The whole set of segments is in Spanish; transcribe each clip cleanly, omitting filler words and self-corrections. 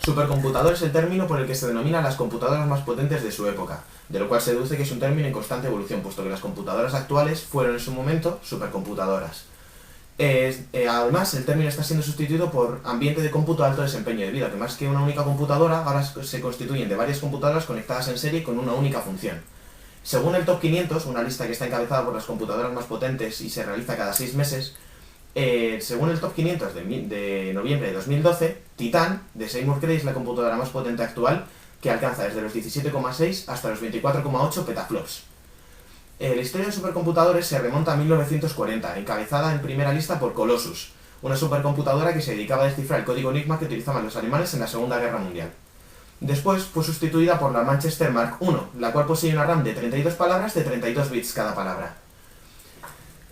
Supercomputador es el término por el que se denominan las computadoras más potentes de su época, de lo cual se deduce que es un término en constante evolución, puesto que las computadoras actuales fueron en su momento supercomputadoras. Además, el término está siendo sustituido por ambiente de cómputo alto desempeño, debido a que más que una única computadora, ahora se constituyen de varias computadoras conectadas en serie con una única función. Según el Top 500, una lista que está encabezada por las computadoras más potentes y se realiza cada 6 meses, según el Top 500 de noviembre de 2012, Titan de Seymour Cray es la computadora más potente actual, que alcanza desde los 17,6 hasta los 24,8 petaflops. La historia de supercomputadores se remonta a 1940, encabezada en primera lista por Colossus, una supercomputadora que se dedicaba a descifrar el código Enigma que utilizaban los alemanes en la Segunda Guerra Mundial. Después fue sustituida por la Manchester Mark I, la cual poseía una RAM de 32 palabras de 32 bits cada palabra.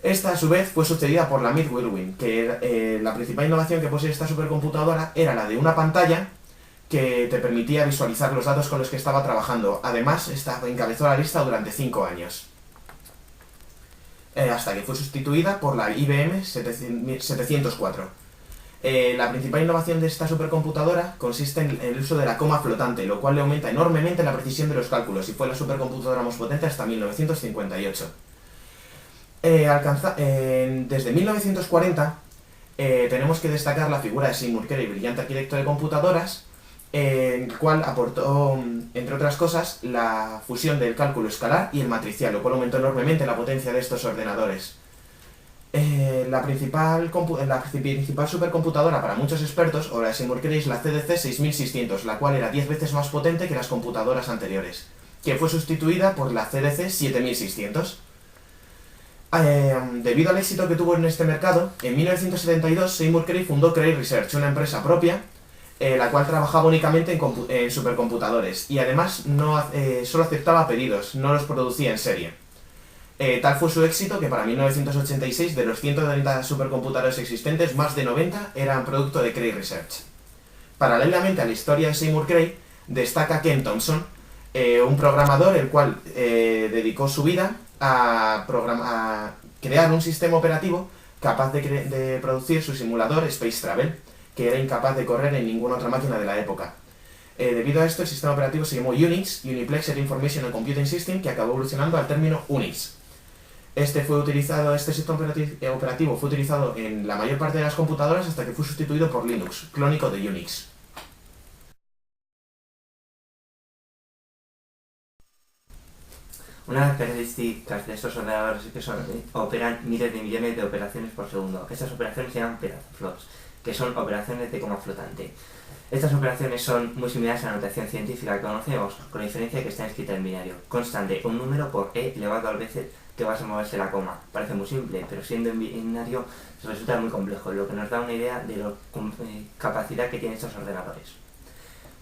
Esta, a su vez, fue sucedida por la Mead Whirlwind, que la principal innovación que poseía esta supercomputadora era la de una pantalla que te permitía visualizar los datos con los que estaba trabajando. Además, esta encabezó la lista durante 5 años. Hasta que fue sustituida por la IBM 704. La principal innovación de esta supercomputadora consiste en el uso de la coma flotante, lo cual le aumenta enormemente la precisión de los cálculos y fue la supercomputadora más potente hasta 1958. Desde 1940 tenemos que destacar la figura de Seymour Cray, brillante arquitecto de computadoras, el cual aportó, entre otras cosas, la fusión del cálculo escalar y el matricial, lo cual aumentó enormemente la potencia de estos ordenadores. La principal supercomputadora para muchos expertos, o la de Seymour Cray, es la CDC 6600, la cual era 10 veces más potente que las computadoras anteriores, que fue sustituida por la CDC 7600. Debido al éxito que tuvo en este mercado, en 1972 Seymour Cray fundó Cray Research, una empresa propia, la cual trabajaba únicamente en supercomputadores y además solo aceptaba pedidos, no los producía en serie. Tal fue su éxito que para 1986 de los 130 supercomputadores existentes, más de 90 eran producto de Cray Research. Paralelamente a la historia de Seymour Cray, destaca Ken Thompson, un programador el cual dedicó su vida a crear un sistema operativo capaz de producir su simulador Space Travel, que era incapaz de correr en ninguna otra máquina de la época. Debido a esto, el sistema operativo se llamó Unix, Uniplexer Information and Computing System, que acabó evolucionando al término Unix. Este sistema operativo fue utilizado en la mayor parte de las computadoras hasta que fue sustituido por Linux, clónico de Unix. Una de las características de estos ordenadores es que operan miles de millones de operaciones por segundo. Estas operaciones se llaman petaflops, que son operaciones de coma flotante. Estas operaciones son muy similares a la notación científica que conocemos, con la diferencia de que están escritas en binario. Constan de un número por e elevado al veces que va a moverse la coma. Parece muy simple, pero siendo en binario resulta muy complejo, lo que nos da una idea de la capacidad que tienen estos ordenadores.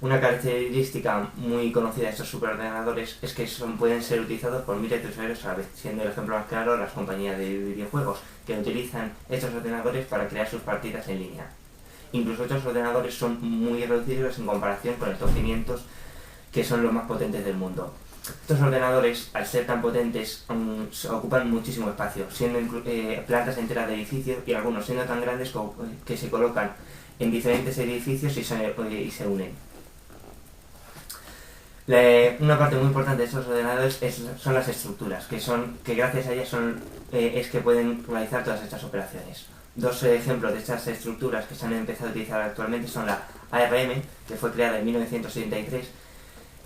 Una característica muy conocida de estos superordenadores es que pueden ser utilizados por miles de usuarios a la vez, siendo el ejemplo más claro las compañías de videojuegos, que utilizan estos ordenadores para crear sus partidas en línea. Incluso estos ordenadores son muy reducidos en comparación con el Top 500, que son los más potentes del mundo. Estos ordenadores, al ser tan potentes, ocupan muchísimo espacio, siendo plantas enteras de edificios y algunos siendo tan grandes que se colocan en diferentes edificios y se unen. Una parte muy importante de estos ordenadores son las estructuras, que gracias a ellas es que pueden realizar todas estas operaciones. Dos ejemplos de estas estructuras que se han empezado a utilizar actualmente son la ARM, que fue creada en 1973,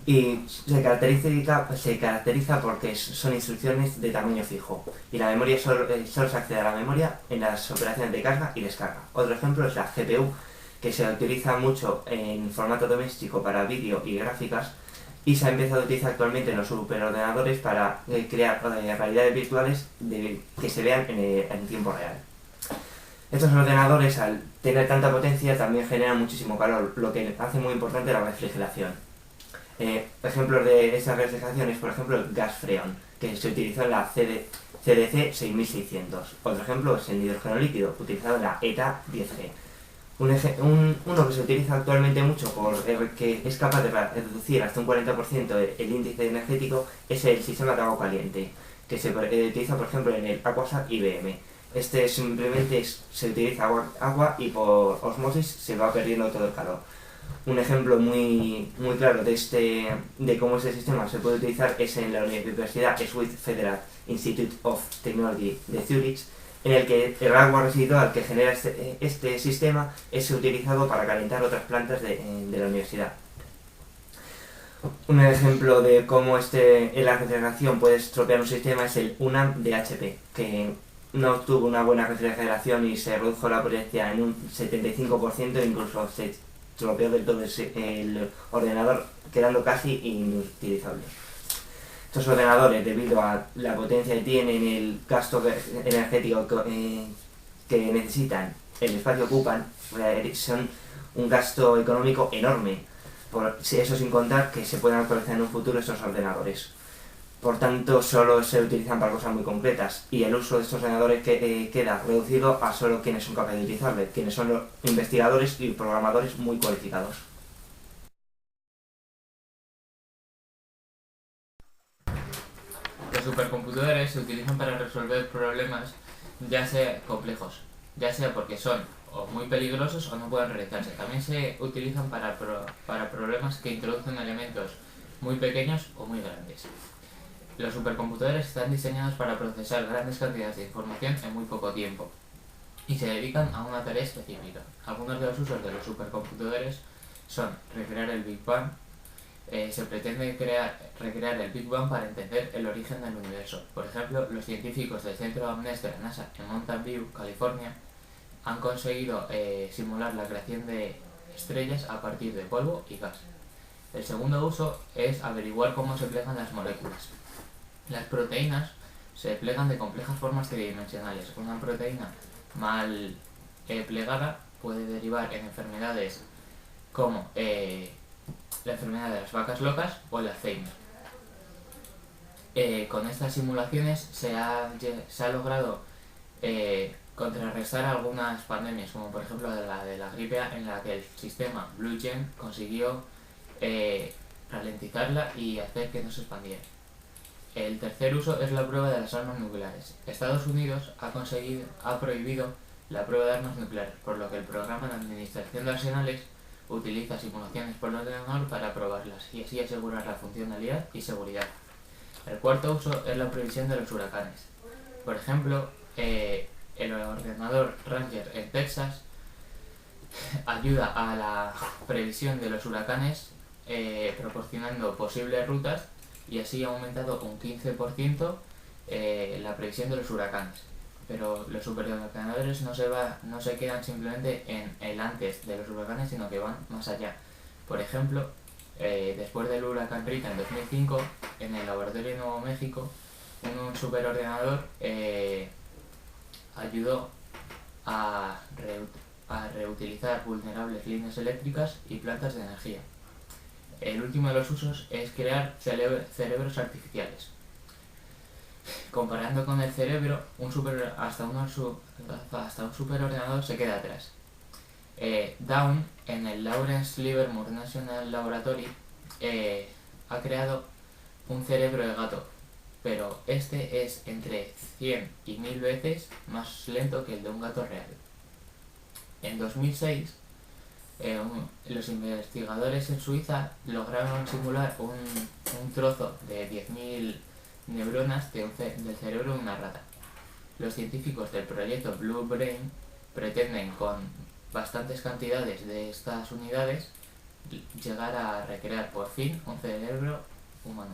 y se caracteriza porque son instrucciones de tamaño fijo, y la memoria solo se accede a la memoria en las operaciones de carga y descarga. Otro ejemplo es la GPU, que se utiliza mucho en formato doméstico para vídeo y gráficas, y se ha empezado a utilizar actualmente en los superordenadores para crear realidades virtuales que se vean en tiempo real. Estos ordenadores, al tener tanta potencia, también generan muchísimo calor, lo que hace muy importante la refrigeración. Ejemplos de estas refrigeraciones, por ejemplo, el gas freon, que se utilizó en la CDC 6600. Otro ejemplo es el hidrógeno líquido, utilizado en la ETA 10G. Uno que se utiliza actualmente mucho porque es capaz de reducir hasta un 40% el índice energético es el sistema de agua caliente, que se utiliza por ejemplo en el Aquasat IBM. Este simplemente se utiliza agua y por osmosis se va perdiendo todo el calor. Un ejemplo muy claro de cómo este sistema se puede utilizar es en la Universidad Swiss Federal Institute of Technology de Zurich, en el que el agua residual que genera este sistema es utilizado para calentar otras plantas de la universidad. Un ejemplo de cómo la refrigeración puede estropear un sistema es el UNAM de HP, que no tuvo una buena refrigeración y se redujo la potencia en un 75% e incluso se estropeó del todo el ordenador, quedando casi inutilizable. Estos ordenadores, debido a la potencia que tienen, el gasto energético que necesitan, el espacio que ocupan, son un gasto económico enorme. Eso sin contar que se pueden actualizar en un futuro estos ordenadores. Por tanto, solo se utilizan para cosas muy concretas y el uso de estos ordenadores queda reducido a solo quienes son capaces de utilizarlos, quienes son los investigadores y programadores muy cualificados. Los supercomputadores se utilizan para resolver problemas ya sea complejos, ya sea porque son o muy peligrosos o no pueden realizarse. También se utilizan para problemas que introducen elementos muy pequeños o muy grandes. Los supercomputadores están diseñados para procesar grandes cantidades de información en muy poco tiempo y se dedican a una tarea específica. Algunos de los usos de los supercomputadores son recrear el Big Bang. Se pretende recrear el Big Bang para entender el origen del universo. Por ejemplo, los científicos del Centro AMNES de la NASA en Mountain View, California, han conseguido simular la creación de estrellas a partir de polvo y gas. El segundo uso es averiguar cómo se plegan las moléculas. Las proteínas se plegan de complejas formas tridimensionales. Una proteína mal plegada puede derivar en enfermedades como la enfermedad de las vacas locas o el Alzheimer. Con estas simulaciones se ha logrado contrarrestar algunas pandemias, como por ejemplo la de la gripe A, en la que el sistema BlueGen consiguió ralentizarla y hacer que no se expandiera. El tercer uso es la prueba de las armas nucleares. Estados Unidos ha prohibido la prueba de armas nucleares, por lo que el programa de administración de arsenales utiliza simulaciones por ordenador para probarlas y así asegurar la funcionalidad y seguridad. El cuarto uso es la previsión de los huracanes. Por ejemplo, el ordenador Ranger en Texas ayuda a la previsión de los huracanes proporcionando posibles rutas y así ha aumentado un 15% la previsión de los huracanes. Pero los superordenadores no se quedan simplemente en el antes de los huracanes, sino que van más allá. Por ejemplo, después del huracán Rita en 2005, en el laboratorio de Nuevo México, un superordenador ayudó a reutilizar vulnerables líneas eléctricas y plantas de energía. El último de los usos es crear cerebros artificiales. Comparando con el cerebro, hasta un superordenador se queda atrás. Down, en el Lawrence Livermore National Laboratory, ha creado un cerebro de gato, pero este es entre 100 y 1000 veces más lento que el de un gato real. En 2006, los investigadores en Suiza lograron simular un trozo de 10.000 neuronas del cerebro de una rata. Los científicos del proyecto Blue Brain pretenden, con bastantes cantidades de estas unidades, llegar a recrear por fin un cerebro humano.